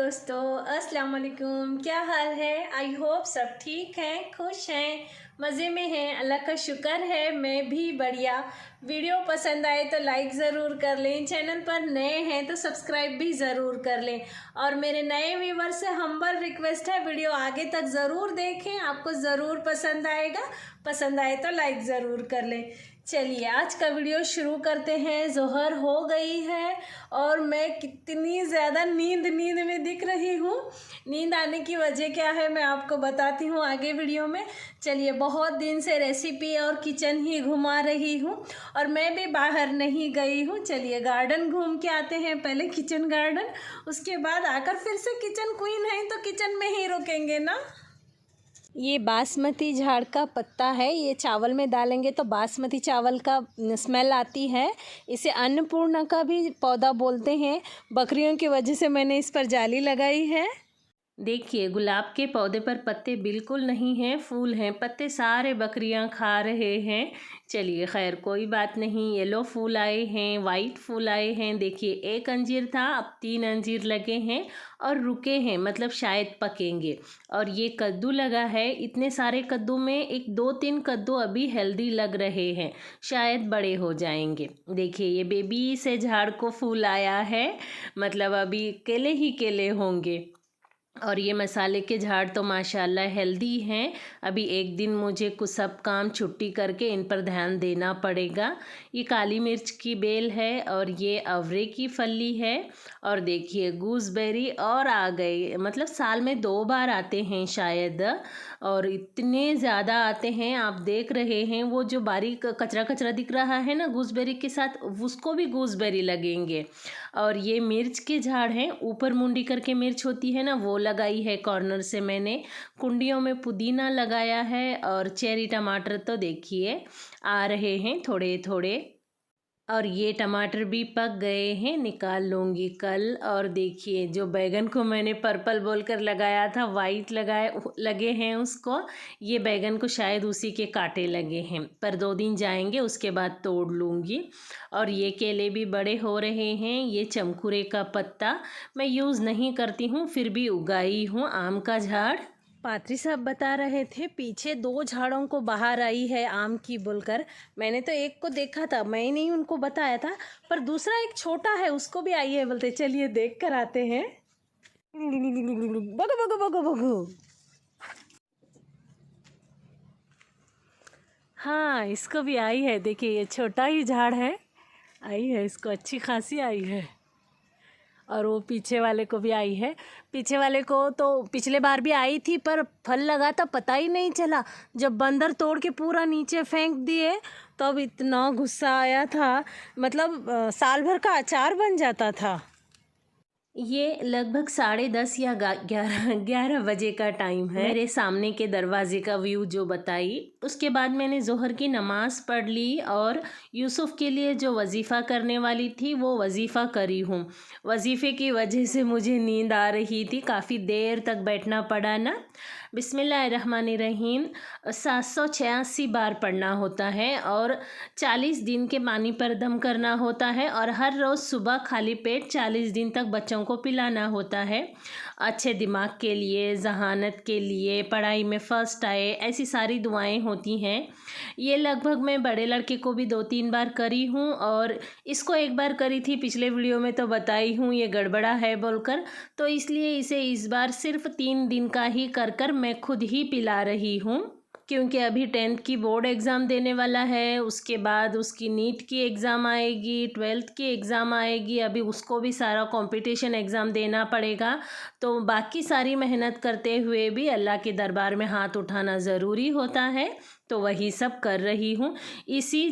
दोस्तों, अस्सलाम वालेकुम। क्या हाल है? आई होप सब ठीक हैं, खुश हैं, मज़े में हैं। अल्लाह का शुक्र है, मैं भी बढ़िया। वीडियो पसंद आए तो लाइक ज़रूर कर लें, चैनल पर नए हैं तो सब्सक्राइब भी ज़रूर कर लें। और मेरे नए व्यूवर से हम्बल रिक्वेस्ट है, वीडियो आगे तक ज़रूर देखें, आपको ज़रूर पसंद आएगा। पसंद आए तो लाइक ज़रूर कर लें। चलिए आज का वीडियो शुरू करते हैं। ज़ोहर हो गई है और मैं कितनी ज़्यादा नींद में दिख रही हूँ। नींद आने की वजह क्या है मैं आपको बताती हूँ आगे वीडियो में। चलिए, बहुत दिन से रेसिपी और किचन ही घुमा रही हूँ और मैं भी बाहर नहीं गई हूँ। चलिए गार्डन घूम के आते हैं, पहले किचन गार्डन, उसके बाद आकर फिर से किचन क्वीन है तो किचन में ही रुकेंगे ना। ये बासमती झाड़ का पत्ता है, ये चावल में डालेंगे तो बासमती चावल का स्मेल आती है। इसे अन्नपूर्णा का भी पौधा बोलते हैं। बकरियों की वजह से मैंने इस पर जाली लगाई है। देखिए, गुलाब के पौधे पर पत्ते बिल्कुल नहीं हैं, फूल हैं। पत्ते सारे बकरियां खा रहे हैं। चलिए खैर कोई बात नहीं। येलो फूल आए हैं, वाइट फूल आए हैं। देखिए, एक अंजीर था, अब 3 अंजीर लगे हैं और रुके हैं, मतलब शायद पकेंगे। और ये कद्दू लगा है। इतने सारे कद्दू में एक 2-3 कद्दू अभी हेल्दी लग रहे हैं, शायद बड़े हो जाएंगे। देखिए, ये बेबी से झाड़ को फूल आया है, मतलब अभी केले ही केले होंगे। और ये मसाले के झाड़ तो माशाल्लाह हेल्दी हैं। अभी एक दिन मुझे कुछ सब काम छुट्टी करके इन पर ध्यान देना पड़ेगा। ये काली मिर्च की बेल है और ये अवरे की फली है। और देखिए गूसबेरी और आ गई, मतलब साल में 2 बार आते हैं शायद, और इतने ज़्यादा आते हैं। आप देख रहे हैं वो जो बारीक कचरा कचरा दिख रहा है ना गूसबेरी के साथ, उसको भी गूसबेरी लगेंगे। और ये मिर्च के झाड़ हैं, ऊपर मुंडी करके मिर्च होती है ना, वो लगाई है कॉर्नर से मैंने। कुंडियों में पुदीना लगाया है और चेरी टमाटर तो देखिए आ रहे हैं थोड़े थोड़े। और ये टमाटर भी पक गए हैं, निकाल लूँगी कल। और देखिए, जो बैगन को मैंने पर्पल बोलकर लगाया था, वाइट लगे हैं उसको। ये बैगन को शायद उसी के कांटे लगे हैं, पर 2 दिन जाएंगे उसके बाद तोड़ लूँगी। और ये केले भी बड़े हो रहे हैं। ये चमकुरे का पत्ता मैं यूज़ नहीं करती हूँ, फिर भी उगाई हूँ। आम का झाड़, पात्री साहब बता रहे थे पीछे 2 झाड़ों को बाहर आई है आम की बोलकर। मैंने तो एक को देखा था, मैं नहीं उनको बताया था, पर दूसरा एक छोटा है उसको भी आई है बोलते। चलिए देख कर आते हैं। बगो बगो बगो बगो। हाँ, इसको भी आई है। देखिए, ये छोटा ही झाड़ है, आई है, इसको अच्छी खासी आई है। और वो पीछे वाले को भी आई है। पीछे वाले को तो पिछले बार भी आई थी, पर फल लगा था पता ही नहीं चला। जब बंदर तोड़ के पूरा नीचे फेंक दिए तब इतना गुस्सा आया था, मतलब साल भर का अचार बन जाता था। ये लगभग 10:30 या 11 बजे का टाइम है। मेरे सामने के दरवाजे का व्यू जो बताई, उसके बाद मैंने ज़ोहर की नमाज़ पढ़ ली और यूसुफ के लिए जो वजीफ़ा करने वाली थी वो वजीफ़ा करी हूँ। वजीफ़े की वजह से मुझे नींद आ रही थी, काफ़ी देर तक बैठना पड़ा ना। बिस्मिल्लाहिर्रहमानिर्रहीम 786 बार पढ़ना होता है और 40 दिन के पानी पर दम करना होता है। और हर रोज़ सुबह खाली पेट 40 दिन तक बच्चों को पिलाना होता है, अच्छे दिमाग के लिए, जहानत के लिए, पढ़ाई में फ़र्स्ट आए, ऐसी सारी दुआएं होती हैं। ये लगभग मैं बड़े लड़के को भी 2-3 बार करी हूँ और इसको एक बार करी थी, पिछले वीडियो में तो बताई हूँ ये गड़बड़ा है बोलकर, तो इसलिए इसे इस बार सिर्फ 3 दिन का ही कर मैं खुद ही पिला रही हूँ। क्योंकि अभी 10th की बोर्ड एग्ज़ाम देने वाला है, उसके बाद उसकी नीट की एग्ज़ाम आएगी, 12th की एग्ज़ाम आएगी, अभी उसको भी सारा कंपटीशन एग्ज़ाम देना पड़ेगा। तो बाकी सारी मेहनत करते हुए भी अल्लाह के दरबार में हाथ उठाना ज़रूरी होता है, तो वही सब कर रही हूँ। इसी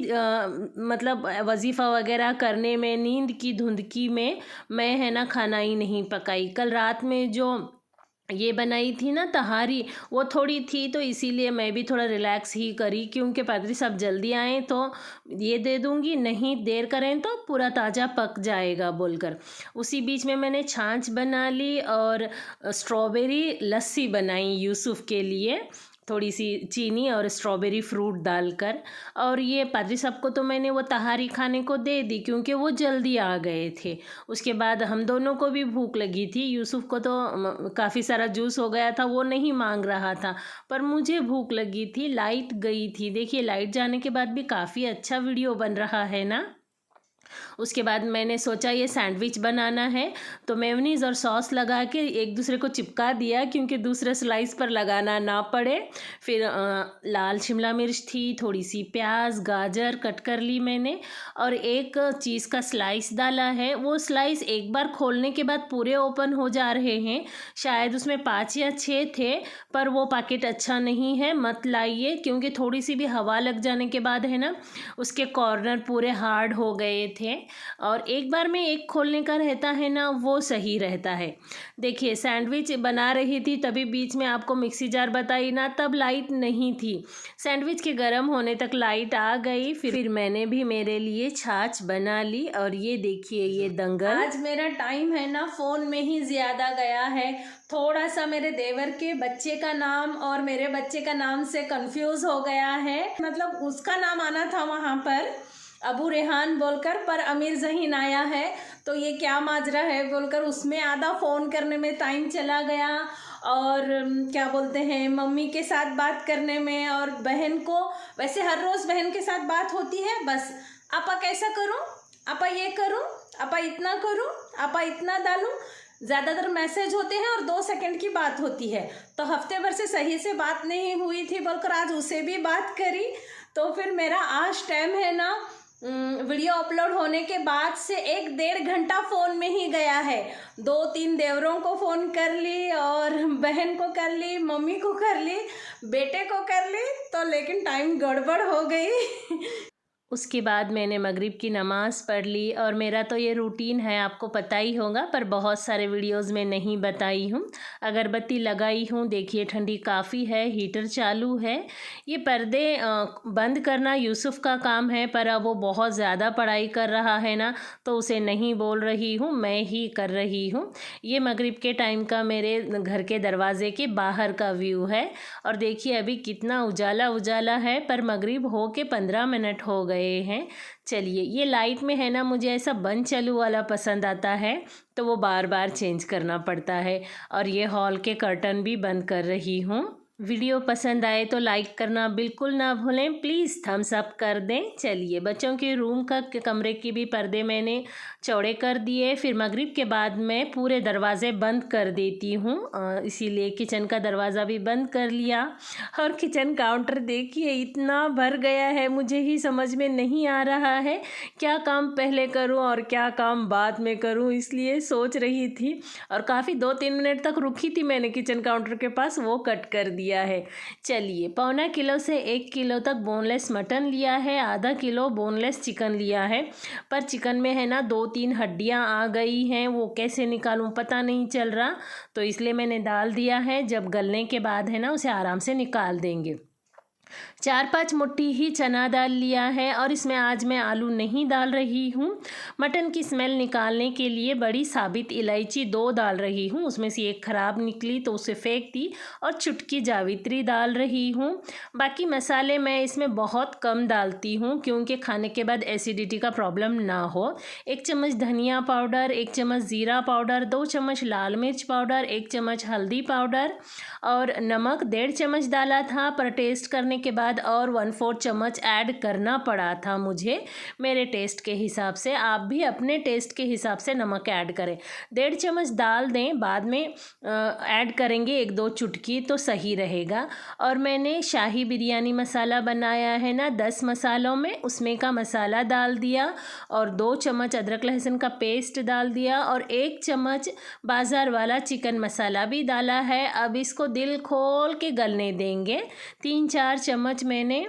मतलब वजीफ़ा वगैरह करने में, नींद की धुंधकी में मैं है ना खाना ही नहीं पकाई। कल रात में जो ये बनाई थी ना तहारी, वो थोड़ी थी तो इसीलिए मैं भी थोड़ा रिलैक्स ही करी, क्योंकि पादरी साहब जल्दी आए तो ये दे दूँगी, नहीं देर करें तो पूरा ताज़ा पक जाएगा बोलकर। उसी बीच में मैंने छाछ बना ली और स्ट्रॉबेरी लस्सी बनाई यूसुफ के लिए, थोड़ी सी चीनी और स्ट्रॉबेरी फ्रूट डालकर। और ये पादरी साहब को तो मैंने वो तहारी खाने को दे दी क्योंकि वो जल्दी आ गए थे। उसके बाद हम दोनों को भी भूख लगी थी। यूसुफ को तो काफ़ी सारा जूस हो गया था, वो नहीं मांग रहा था, पर मुझे भूख लगी थी। लाइट गई थी, देखिए लाइट जाने के बाद भी काफ़ी अच्छा वीडियो बन रहा है ना। उसके बाद मैंने सोचा ये सैंडविच बनाना है, तो मेयोनीज़ और सॉस लगा के एक दूसरे को चिपका दिया क्योंकि दूसरे स्लाइस पर लगाना ना पड़े। फिर लाल शिमला मिर्च थी, थोड़ी सी प्याज गाजर कट कर ली मैंने, और एक चीज़ का स्लाइस डाला है। वो स्लाइस एक बार खोलने के बाद पूरे ओपन हो जा रहे हैं। शायद उसमें 5 या 6 थे, पर वो पैकेट अच्छा नहीं है, मत लाइए, क्योंकि थोड़ी सी भी हवा लग जाने के बाद है ना उसके कॉर्नर पूरे हार्ड हो गए थे। और एक बार में एक खोलने का रहता है ना, वो सही रहता है। देखिए सैंडविच बना रही थी, तभी बीच में आपको मिक्सी जार बताई ना, तब लाइट नहीं थी। सैंडविच के गर्म होने तक लाइट आ गई। फिर मैंने भी मेरे लिए छाछ बना ली। और ये देखिए ये दंगल। आज मेरा टाइम है ना फ़ोन में ही ज़्यादा गया है। थोड़ा सा मेरे देवर के बच्चे का नाम और मेरे बच्चे का नाम से कंफ्यूज हो गया है। मतलब उसका नाम आना था वहाँ पर अबू रेहान बोलकर, पर अमीर जहीन आया है, तो ये क्या माजरा है बोलकर उसमें आधा फ़ोन करने में टाइम चला गया। और क्या बोलते हैं, मम्मी के साथ बात करने में, और बहन को वैसे हर रोज़ बहन के साथ बात होती है। बस आपा कैसा करूं, आपा ये करूं, आपा इतना करूं, आपा इतना डालूं, ज़्यादातर मैसेज होते हैं और 2 सेकंड की बात होती है। तो हफ्ते भर से सही से बात नहीं हुई थी बोलकर आज उसे भी बात करी। तो फिर मेरा आज टाइम है ना वीडियो अपलोड होने के बाद से 1-1.5 घंटा फ़ोन में ही गया है। 2-3 देवरों को फ़ोन कर ली, और बहन को कर ली, मम्मी को कर ली, बेटे को कर ली, तो लेकिन टाइम गड़बड़ हो गई। उसके बाद मैंने मगरिब की नमाज़ पढ़ ली। और मेरा तो ये रूटीन है, आपको पता ही होगा, पर बहुत सारे वीडियोस में नहीं बताई हूँ। अगरबत्ती लगाई हूँ, देखिए ठंडी काफ़ी है, हीटर चालू है। ये पर्दे बंद करना यूसुफ का काम है, पर अब वो बहुत ज़्यादा पढ़ाई कर रहा है ना, तो उसे नहीं बोल रही हूँ, मैं ही कर रही हूँ। ये मगरिब के टाइम का मेरे घर के दरवाज़े के बाहर का व्यू है। और देखिए अभी कितना उजाला उजाला है, पर मगरिब हो के 15 मिनट हो गए हैं। चलिए, ये लाइट में है ना मुझे ऐसा बंद चालू वाला पसंद आता है, तो वो बार बार चेंज करना पड़ता है। और ये हॉल के कर्टन भी बंद कर रही हूँ। वीडियो पसंद आए तो लाइक करना बिल्कुल ना भूलें, प्लीज़ थम्स अप कर दें। चलिए, बच्चों के रूम का कमरे के भी पर्दे मैंने चौड़े कर दिए। फिर मगरिब के बाद मैं पूरे दरवाज़े बंद कर देती हूँ, इसीलिए किचन का दरवाज़ा भी बंद कर लिया। और किचन काउंटर देखिए इतना भर गया है, मुझे ही समझ में नहीं आ रहा है क्या काम पहले करूँ और क्या काम बाद में करूँ, इसलिए सोच रही थी। और काफ़ी 2-3 मिनट तक रुकी थी मैंने किचन काउंटर के पास, वो कट कर दिया है। चलिए, 1.25 किलो से 1 किलो तक बोनलेस मटन लिया है, आधा किलो बोनलेस चिकन लिया है। पर चिकन में है ना 2-3 हड्डियां आ गई हैं, वो कैसे निकालूं पता नहीं चल रहा, तो इसलिए मैंने डाल दिया है। जब गलने के बाद है ना उसे आराम से निकाल देंगे। 4-5 मुट्ठी ही चना दाल लिया है, और इसमें आज मैं आलू नहीं डाल रही हूँ। मटन की स्मेल निकालने के लिए बड़ी साबित इलायची 2 डाल रही हूँ, उसमें से एक ख़राब निकली तो उसे फेंक दी, और चुटकी जावित्री डाल रही हूँ। बाकी मसाले मैं इसमें बहुत कम डालती हूँ क्योंकि खाने के बाद एसिडिटी का प्रॉब्लम ना हो। 1 चम्मच धनिया पाउडर, 1 चम्मच ज़ीरा पाउडर, 2 चम्मच लाल मिर्च पाउडर, 1 चम्मच हल्दी पाउडर, और नमक 1.5 चम्मच डाला था, पर टेस्ट करने के बाद और 1/4 चम्मच ऐड करना पड़ा था मुझे, मेरे टेस्ट के हिसाब से। आप भी अपने टेस्ट के हिसाब से नमक ऐड करें। 1.5 चम्मच डाल दें, बाद में ऐड करेंगे 1-2 चुटकी तो सही रहेगा। और मैंने शाही बिरयानी मसाला बनाया है ना 10 मसालों में, उसमें का मसाला डाल दिया, और 2 चम्मच अदरक लहसुन का पेस्ट डाल दिया, और 1 चम्मच बाज़ार वाला चिकन मसाला भी डाला है। अब इसको दिल खोल के गलने देंगे। 3-4 चम्मच मैंने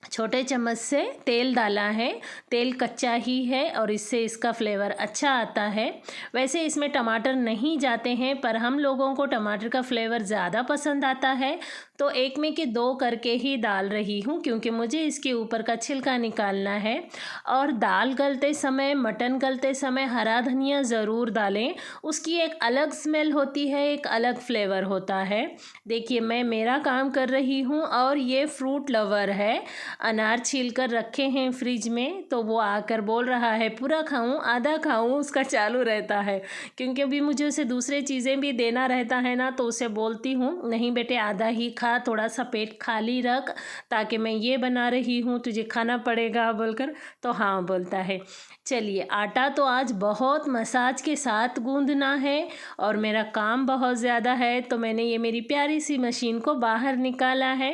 छोटे चम्मच से तेल डाला है। तेल कच्चा ही है और इससे इसका फ्लेवर अच्छा आता है। वैसे इसमें टमाटर नहीं जाते हैं, पर हम लोगों को टमाटर का फ्लेवर ज़्यादा पसंद आता है, तो एक में के दो करके ही डाल रही हूँ, क्योंकि मुझे इसके ऊपर का छिलका निकालना है। और दाल गलते समय, मटन गलते समय हरा धनिया ज़रूर डालें, उसकी एक अलग स्मेल होती है, एक अलग फ्लेवर होता है। देखिए मैं मेरा काम कर रही हूँ और ये फ्रूट लवर है, अनार छील कर रखे हैं फ्रिज में, तो वो आकर बोल रहा है पूरा खाऊं आधा खाऊं, उसका चालू रहता है, क्योंकि अभी मुझे उसे दूसरे चीज़ें भी देना रहता है ना, तो उसे बोलती हूँ नहीं बेटे आधा ही खा, थोड़ा सा पेट खाली रख, ताकि मैं ये बना रही हूँ तुझे खाना पड़ेगा बोलकर, तो हाँ बोलता है। चलिए आटा तो आज बहुत मसाज के साथ गूंदना है और मेरा काम बहुत ज़्यादा है, तो मैंने ये मेरी प्यारी सी मशीन को बाहर निकाला है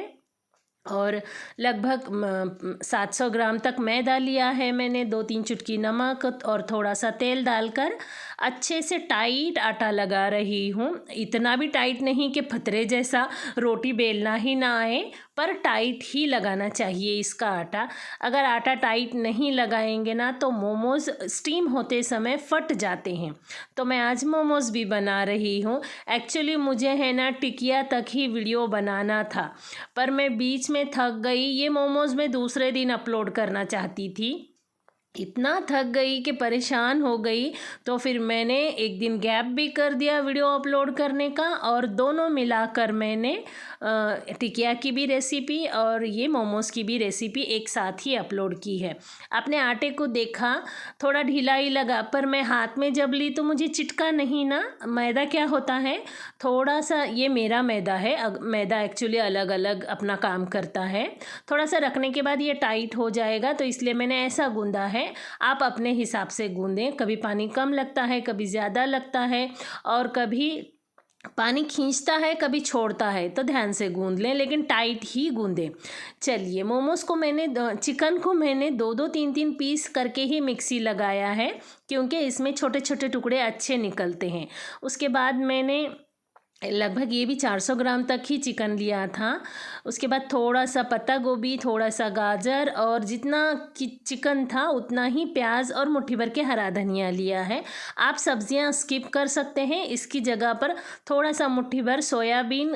और लगभग 700 ग्राम तक मैदा लिया है मैंने, 2-3 चुटकी नमक और थोड़ा सा तेल डालकर अच्छे से टाइट आटा लगा रही हूँ। इतना भी टाइट नहीं कि फतरे जैसा रोटी बेलना ही ना आए, पर टाइट ही लगाना चाहिए इसका आटा। अगर आटा टाइट नहीं लगाएंगे ना तो मोमोज़ स्टीम होते समय फट जाते हैं। तो मैं आज मोमोज़ भी बना रही हूँ। एक्चुअली मुझे है ना टिकिया तक ही वीडियो बनाना था, पर मैं बीच में थक गई। ये मोमोज़ मैं दूसरे दिन अपलोड करना चाहती थी, इतना थक गई कि परेशान हो गई, तो फिर मैंने एक दिन गैप भी कर दिया वीडियो अपलोड करने का, और दोनों मिलाकर मैंने टिकिया की भी रेसिपी और ये मोमोज़ की भी रेसिपी एक साथ ही अपलोड की है। अपने आटे को देखा थोड़ा ढीला ही लगा, पर मैं हाथ में जब ली तो मुझे चिटका नहीं ना। मैदा क्या होता है, थोड़ा सा, ये मेरा मैदा है, मैदा एक्चुअली अलग अलग अपना काम करता है, थोड़ा सा रखने के बाद ये टाइट हो जाएगा, तो इसलिए मैंने ऐसा गूंदा है। आप अपने हिसाब से गूंदें, कभी पानी कम लगता है, कभी ज़्यादा लगता है, और कभी पानी खींचता है, कभी छोड़ता है, तो ध्यान से गूंद लें, लेकिन टाइट ही गूंदें। चलिए मोमोज़ को मैंने चिकन को मैंने 2-2 3-3 पीस करके ही मिक्सी लगाया है, क्योंकि इसमें छोटे छोटे टुकड़े अच्छे निकलते हैं। उसके बाद मैंने लगभग ये भी 400 ग्राम तक ही चिकन लिया था। उसके बाद थोड़ा सा पत्ता गोभी, थोड़ा सा गाजर, और जितना चिकन था उतना ही प्याज और मुट्ठी भर के हरा धनिया लिया है। आप सब्जियां स्किप कर सकते हैं, इसकी जगह पर थोड़ा सा मुट्ठी भर सोयाबीन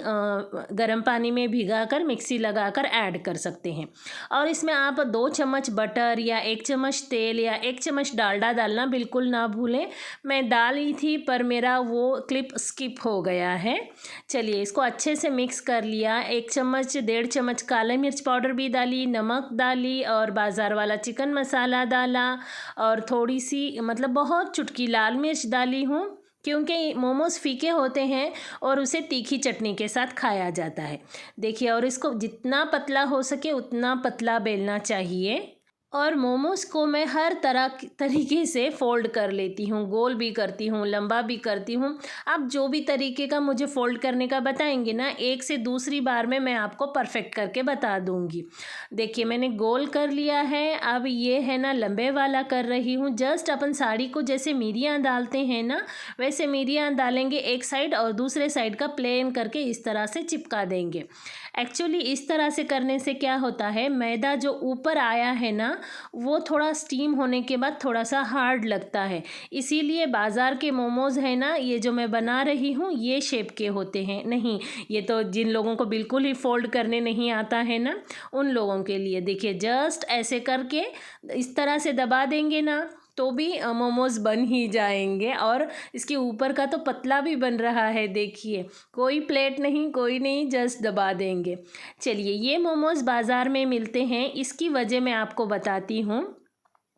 गर्म पानी में भिगाकर मिक्सी लगाकर ऐड कर सकते हैं। और इसमें आप 2 चम्मच बटर या 1 चम्मच तेल या 1 चम्मच डालडा डालना बिल्कुल ना भूलें। मैं डाली थी पर मेरा वो क्लिप स्किप हो गया है। चलिए इसको अच्छे से मिक्स कर लिया। 1 चम्मच 1.5 चम्मच काली मिर्च पाउडर भी डाली, नमक डाली और बाज़ार वाला चिकन मसाला डाला, और थोड़ी सी मतलब बहुत चुटकी लाल मिर्च डाली हूँ, क्योंकि मोमोज़ फीके होते हैं और उसे तीखी चटनी के साथ खाया जाता है। देखिए, और इसको जितना पतला हो सके उतना पतला बेलना चाहिए। और मोमोज़ को मैं हर तरीके से फ़ोल्ड कर लेती हूँ, गोल भी करती हूँ, लंबा भी करती हूँ। आप जो भी तरीके का मुझे फ़ोल्ड करने का बताएंगे ना, एक से दूसरी बार में मैं आपको परफेक्ट करके बता दूँगी। देखिए मैंने गोल कर लिया है। अब ये है ना लंबे वाला कर रही हूँ। जस्ट अपन साड़ी को जैसे मिरियाँ डालते हैं ना, वैसे मिरियाँ डालेंगे एक साइड, और दूसरे साइड का प्लेन करके इस तरह से चिपका देंगे। एक्चुअली इस तरह से करने से क्या होता है, मैदा जो ऊपर आया है ना वो थोड़ा स्टीम होने के बाद थोड़ा सा हार्ड लगता है। इसीलिए बाज़ार के मोमोज़ है ना, ये जो मैं बना रही हूँ ये शेप के होते हैं। नहीं, ये तो जिन लोगों को बिल्कुल ही फोल्ड करने नहीं आता है ना, उन लोगों के लिए। देखिए जस्ट ऐसे करके इस तरह से दबा देंगे ना तो भी मोमोज़ बन ही जाएंगे। और इसके ऊपर का तो पतला भी बन रहा है, देखिए कोई प्लेट नहीं, कोई नहीं, जस्ट दबा देंगे। चलिए ये मोमोज़ बाज़ार में मिलते हैं, इसकी वजह मैं आपको बताती हूँ।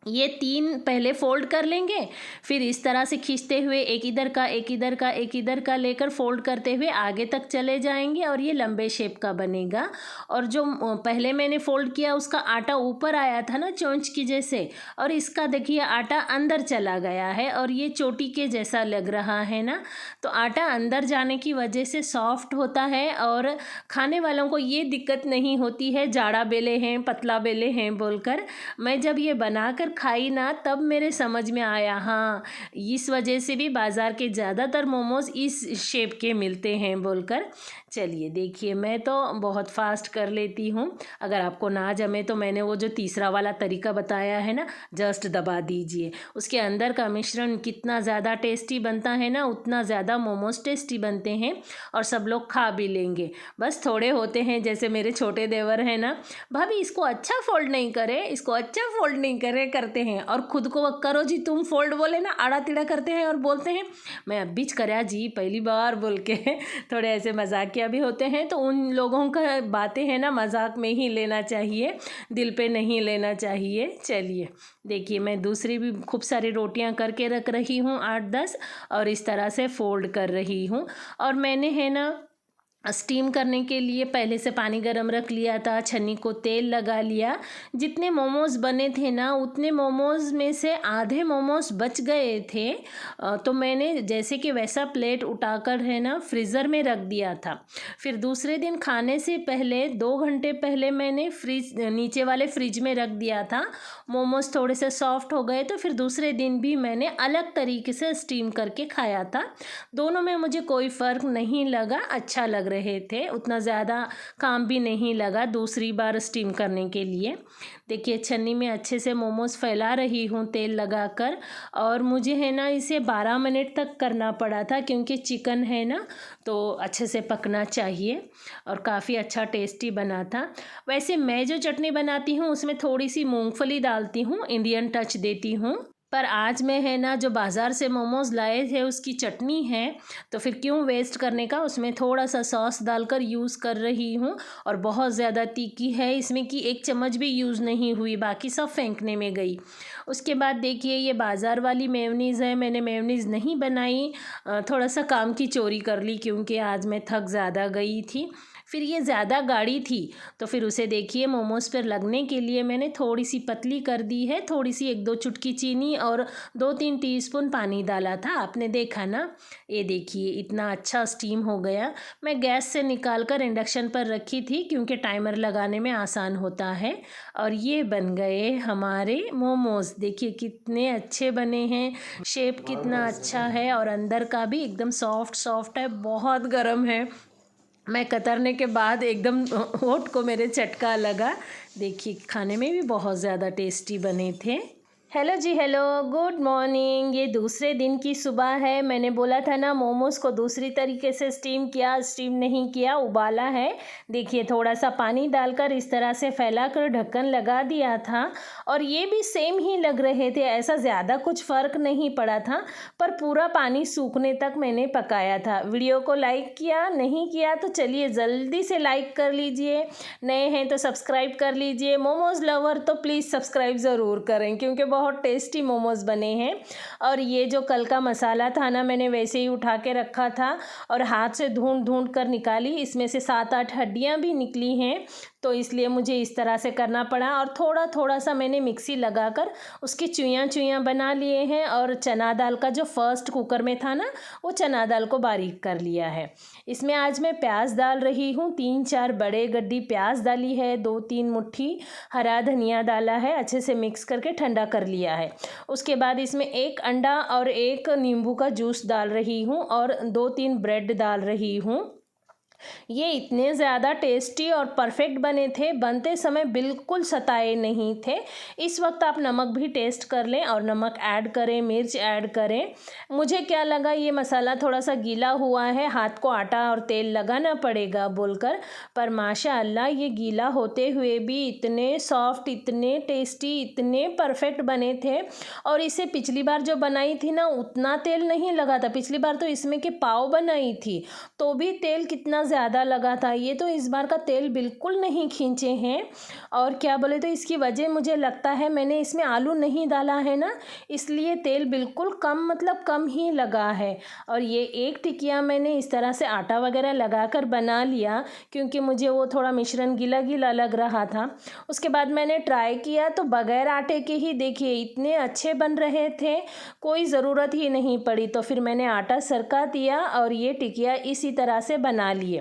ये 3 पहले फ़ोल्ड कर लेंगे, फिर इस तरह से खींचते हुए एक इधर का एक इधर का एक इधर का लेकर फ़ोल्ड करते हुए आगे तक चले जाएंगे, और ये लंबे शेप का बनेगा। और जो पहले मैंने फ़ोल्ड किया उसका आटा ऊपर आया था ना चोंच की जैसे, और इसका देखिए आटा अंदर चला गया है और ये चोटी के जैसा लग रहा है ना। तो आटा अंदर जाने की वजह से सॉफ्ट होता है, और खाने वालों को ये दिक्कत नहीं होती है जाड़ा बेले हैं पतला बेले हैं बोलकर। मैं जब ये बना कर खाई ना तब मेरे समझ में आया, हाँ इस वजह से भी बाज़ार के ज़्यादातर मोमोज़ इस शेप के मिलते हैं बोलकर। चलिए देखिए, मैं तो बहुत फास्ट कर लेती हूँ। अगर आपको ना जमे तो मैंने वो जो तीसरा वाला तरीका बताया है ना, जस्ट दबा दीजिए। उसके अंदर का मिश्रण कितना ज़्यादा टेस्टी बनता है ना, उतना ज़्यादा मोमोज़ टेस्टी बनते हैं और सब लोग खा भी लेंगे। बस थोड़े होते हैं, जैसे मेरे छोटे देवर हैं ना, भाभी इसको अच्छा फोल्ड नहीं करे, इसको अच्छा फोल्ड नहीं करे करते हैं, और खुद को करो जी तुम फोल्ड बोले ना आड़ा तिड़ा करते हैं और बोलते हैं मैं अब बीच करा जी पहली बार बोल के थोड़े ऐसे मजाकिया भी होते हैं। तो उन लोगों का बातें हैं ना मजाक में ही लेना चाहिए, दिल पे नहीं लेना चाहिए। चलिए देखिए, मैं दूसरी भी खूब सारी रोटियां करके रख रही हूँ 8-10, और इस तरह से फोल्ड कर रही हूँ। और मैंने है ना स्टीम करने के लिए पहले से पानी गरम रख लिया था, छन्नी को तेल लगा लिया। जितने मोमोज़ बने थे ना उतने मोमोज़ में से आधे मोमोज़ बच गए थे, तो मैंने जैसे कि वैसा प्लेट उठाकर है ना फ्रीज़र में रख दिया था। फिर दूसरे दिन खाने से पहले 2 घंटे पहले मैंने नीचे वाले फ्रिज में रख दिया था। मोमोज़ थोड़े से सॉफ्ट हो गए तो फिर दूसरे दिन भी मैंने अलग तरीके से स्टीम करके खाया था। दोनों में मुझे कोई फ़र्क नहीं लगा, अच्छा लग रहे थे, उतना ज़्यादा काम भी नहीं लगा दूसरी बार स्टीम करने के लिए। देखिए छन्नी में अच्छे से मोमोज़ फैला रही हूँ तेल लगाकर, और मुझे है ना इसे 12 मिनट तक करना पड़ा था, क्योंकि चिकन है ना तो अच्छे से पकना चाहिए, और काफ़ी अच्छा टेस्टी बना था। वैसे मैं जो चटनी बनाती हूँ उसमें थोड़ी सी मूंगफली डालती हूँ, इंडियन टच देती हूँ। पर आज मैं है ना जो बाज़ार से मोमोज़ लाए थे उसकी चटनी है, तो फिर क्यों वेस्ट करने का, उसमें थोड़ा सा सॉस डालकर यूज़ कर रही हूँ। और बहुत ज़्यादा तीखी है इसमें कि 1 चम्मच भी यूज़ नहीं हुई, बाकी सब फेंकने में गई। उसके बाद देखिए ये बाज़ार वाली मेयोनीज़ है, मैंने मेयोनीज़ नहीं बनाई, थोड़ा सा काम की चोरी कर ली क्योंकि आज मैं थक ज़्यादा गई थी। फिर ये ज़्यादा गाढ़ी थी, तो फिर उसे देखिए मोमोज़ पर लगने के लिए मैंने थोड़ी सी पतली कर दी है, थोड़ी सी 1-2 चुटकी चीनी और 2-3 टीस्पून पानी डाला था, आपने देखा ना। ये देखिए इतना अच्छा स्टीम हो गया। मैं गैस से निकाल कर इंडक्शन पर रखी थी क्योंकि टाइमर लगाने में आसान होता है। और ये बन गए हमारे मोमोज़, देखिए कितने अच्छे बने हैं, शेप कितना अच्छा है, और अंदर का भी एकदम सॉफ्ट सॉफ्ट है, बहुत गर्म है। मैं कतरने के बाद एकदम होंठ को मेरे चटका लगा। देखिए खाने में भी बहुत ज़्यादा टेस्टी बने थे। हेलो जी, हेलो, गुड मॉर्निंग। ये दूसरे दिन की सुबह है। मैंने बोला था ना मोमोज़ को दूसरी तरीके से स्टीम किया, स्टीम नहीं किया, उबाला है। देखिए थोड़ा सा पानी डालकर इस तरह से फैला कर ढक्कन लगा दिया था, और ये भी सेम ही लग रहे थे, ऐसा ज़्यादा कुछ फ़र्क नहीं पड़ा था। पर पूरा पानी सूखने तक मैंने पकाया था। वीडियो को लाइक किया नहीं किया तो चलिए जल्दी से लाइक कर लीजिए, नए हैं तो सब्सक्राइब कर लीजिए, मोमोज़ लवर तो प्लीज़ सब्सक्राइब ज़रूर करें क्योंकि बहुत टेस्टी मोमोज़ बने हैं। और ये जो कल का मसाला था ना, मैंने वैसे ही उठा के रखा था और हाथ से ढूंढ ढूंढ कर निकाली, इसमें से 7-8 हड्डियां भी निकली हैं, तो इसलिए मुझे इस तरह से करना पड़ा। और थोड़ा थोड़ा सा मैंने मिक्सी लगाकर उसकी चुइयाँ चुइयाँ बना लिए हैं, और चना दाल का जो फर्स्ट कुकर में था ना, वो चना दाल को बारीक कर लिया है। इसमें आज मैं प्याज डाल रही हूँ, 3-4 बड़े गड्डी प्याज डाली है, 2-3 मुट्ठी हरा धनिया डाला है, अच्छे से मिक्स करके ठंडा कर लिया है। उसके बाद इसमें 1 अंडा और 1 नींबू का जूस डाल रही हूँ, और 2-3 ब्रेड डाल रही हूँ। ये इतने ज़्यादा टेस्टी और परफेक्ट बने थे, बनते समय बिल्कुल सताए नहीं थे। इस वक्त आप नमक भी टेस्ट कर लें, और नमक ऐड करें, मिर्च ऐड करें। मुझे क्या लगा ये मसाला थोड़ा सा गीला हुआ है, हाथ को आटा और तेल लगाना पड़ेगा बोलकर, पर माशाअल्लाह ये गीला होते हुए भी इतने सॉफ्ट, इतने टेस्टी, इतने परफेक्ट बने थे। और इसे पिछली बार जो बनाई थी ना उतना तेल नहीं लगा था, पिछली बार तो इसमें के पाव बनाई थी तो भी तेल कितना ज़्यादा लगा था, ये तो इस बार का तेल बिल्कुल नहीं खींचे हैं। और क्या बोले तो इसकी वजह मुझे लगता है मैंने इसमें आलू नहीं डाला है ना, इसलिए तेल बिल्कुल कम, मतलब कम ही लगा है। और ये एक टिकिया मैंने इस तरह से आटा वगैरह लगाकर बना लिया क्योंकि मुझे वो थोड़ा मिश्रण गीला गीला लग रहा था। उसके बाद मैंने ट्राई किया तो बगैर आटे के ही देखिए इतने अच्छे बन रहे थे, कोई ज़रूरत ही नहीं पड़ी। तो फिर मैंने आटा सरका दिया और ये टिकिया इसी तरह से बना लिए।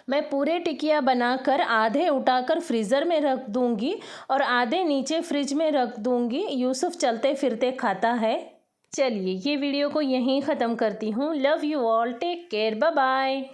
मैं पूरे टिकिया बनाकर आधे उठाकर फ्रीज़र में रख दूंगी और आधे नीचे फ्रिज में रख दूंगी। यूसुफ चलते फिरते खाता है। चलिए ये वीडियो को यहीं ख़त्म करती हूँ। Love you all, take care, bye bye.